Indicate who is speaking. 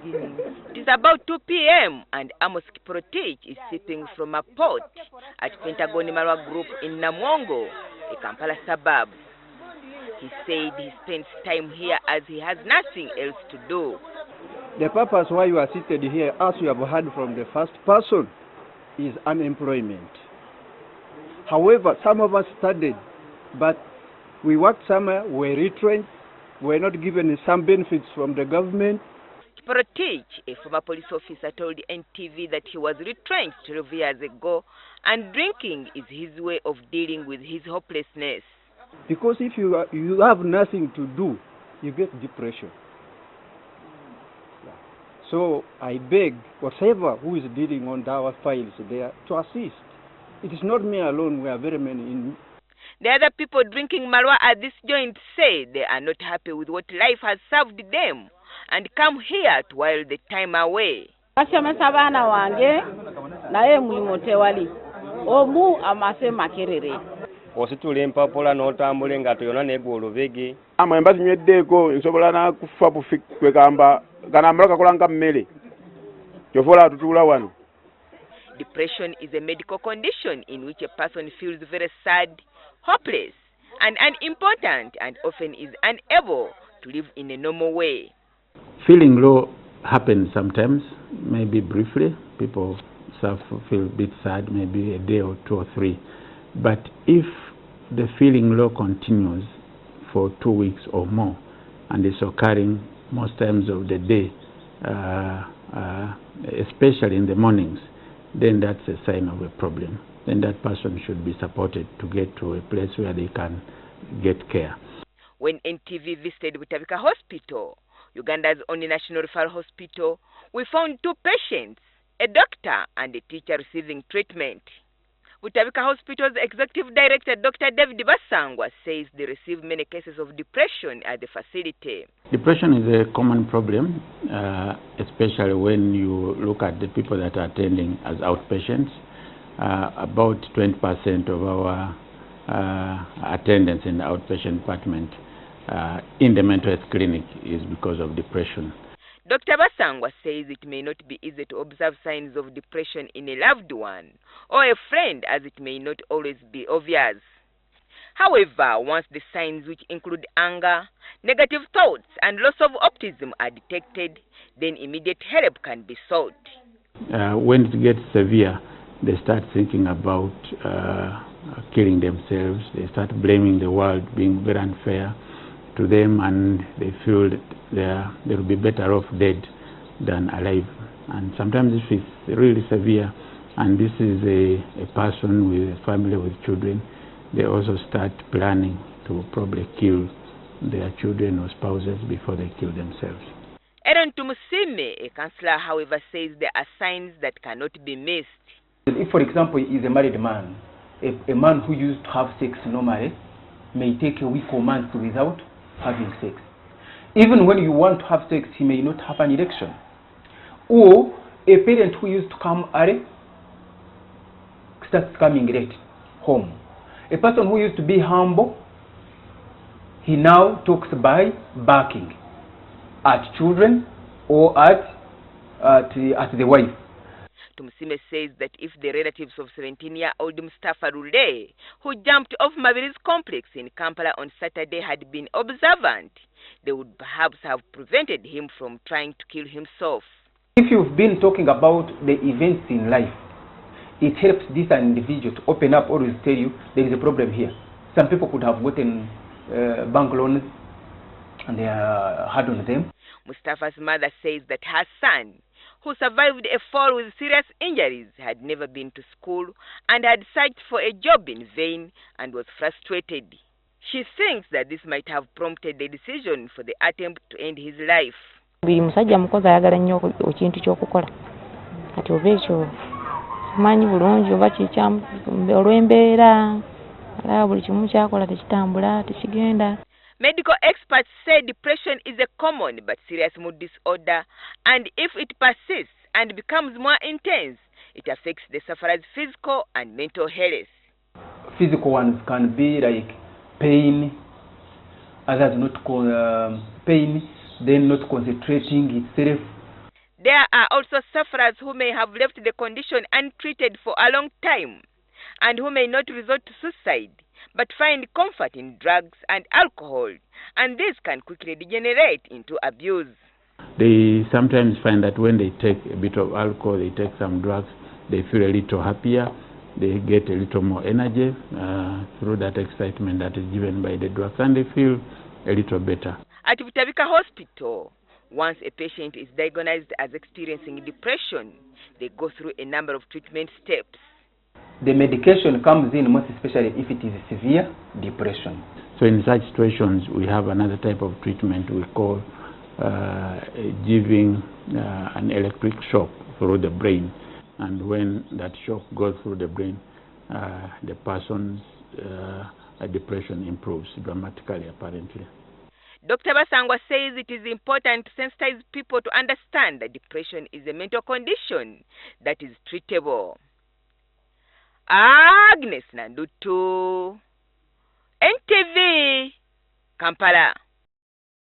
Speaker 1: It is about 2 p.m. and Amos Kiprotich is sipping from a pot at Pentagon Marwa Group in Namwongo, a Kampala suburb. He said he spends time here as he has nothing else to do.
Speaker 2: The purpose why you are seated here, as you have heard from the first person, is unemployment. However, some of us studied, but we worked somewhere, were retrenched, were not given some benefits from the government.
Speaker 1: Kiprotich, a former police officer, told NTV that he was retrenched 12 years ago and drinking is his way of dealing with his hopelessness.
Speaker 2: Because if you have nothing to do, you get depression. So I beg whatever who is dealing on our files there to assist. It is not me alone, we are very many in.
Speaker 1: The other people drinking marwa at this joint say they are not happy with what life has served them and come here to while the time away.
Speaker 3: Ositule mpapola n'otambula nga toyona n'egwa olubege.
Speaker 4: Embazi nyweddeko nsobola na kufa kwegamba ganambala kakolanga mmere kyovola tutula wano.
Speaker 1: Depression is a medical condition in which a person feels very sad, hopeless, and unimportant, and often is unable to live in a normal way.
Speaker 5: Feeling low happens sometimes, maybe briefly. People feel a bit sad, maybe a day or 2 or 3. But if the feeling low continues for 2 weeks or more, and is occurring most times of the day, especially in the mornings, then that's a sign of a problem. Then that person should be supported to get to a place where they can get care.
Speaker 1: When NTV visited Butabika Hospital, Uganda's only national referral hospital, we found 2 patients, a doctor and a teacher receiving treatment. Butabika Hospital's Executive Director, Dr. David Basangwa, says they receive many cases of depression at the facility.
Speaker 5: Depression is a common problem, especially when you look at the people that are attending as outpatients. About 20% of our attendance in the outpatient department in the mental health clinic is because of depression.
Speaker 1: Dr. Basangwa says it may not be easy to observe signs of depression in a loved one or a friend, as it may not always be obvious. However, once the signs, which include anger, negative thoughts, and loss of optimism, are detected, then immediate help can be sought.
Speaker 5: When it gets severe, they start thinking about killing themselves. They start blaming the world, being very unfair to them, and they feel that they will be better off dead than alive. And sometimes if it's really severe, and this is a person with a family with children, they also start planning to probably kill their children or spouses before they kill themselves.
Speaker 1: Aaron Tumusime, a counselor, however, says there are signs that cannot be missed.
Speaker 6: If, for example, he is a married man, a man who used to have sex normally may take a week or months without having sex. Even when you want to have sex, he may not have an erection. Or a parent who used to come early starts coming late home. A person who used to be humble, he now talks by barking at children or at the wife.
Speaker 1: Tumusime says that if the relatives of 17-year-old Mustafa Rule, who jumped off Mabiri's complex in Kampala on Saturday, had been observant, they would perhaps have prevented him from trying to kill himself.
Speaker 6: If you've been talking about the events in life, it helps this individual to open up, always tell you there is a problem here. Some people could have gotten bank loans and they are hard on them.
Speaker 1: Mustafa's mother says that her son, who survived a fall with serious injuries, had never been to school and had searched for a job in vain and was frustrated. She thinks that this might have prompted the decision for the attempt to end his life. Medical experts say depression is a common but serious mood disorder, and if it persists and becomes more intense, it affects the sufferer's physical and mental health.
Speaker 6: Physical ones can be like pain, others not pain, then not concentrating itself,
Speaker 1: There are also sufferers who may have left the condition untreated for a long time and who may not resort to suicide but find comfort in drugs and alcohol, and this can quickly degenerate into abuse.
Speaker 5: They sometimes find that when they take a bit of alcohol, they take some drugs, they feel a little happier, they get a little more energy through that excitement that is given by the drugs, and they feel a little better.
Speaker 1: At Butabika Hospital, once a patient is diagnosed as experiencing depression, they go through a number of treatment steps.
Speaker 6: The medication comes in most especially if it is severe depression.
Speaker 5: So in such situations, we have another type of treatment we call giving an electric shock through the brain. And when that shock goes through the brain, the person's depression improves dramatically, apparently.
Speaker 1: Dr. Basangwa says it is important to sensitize people to understand that depression is a mental condition that is treatable. Agness Nandutu, NTV, Kampala.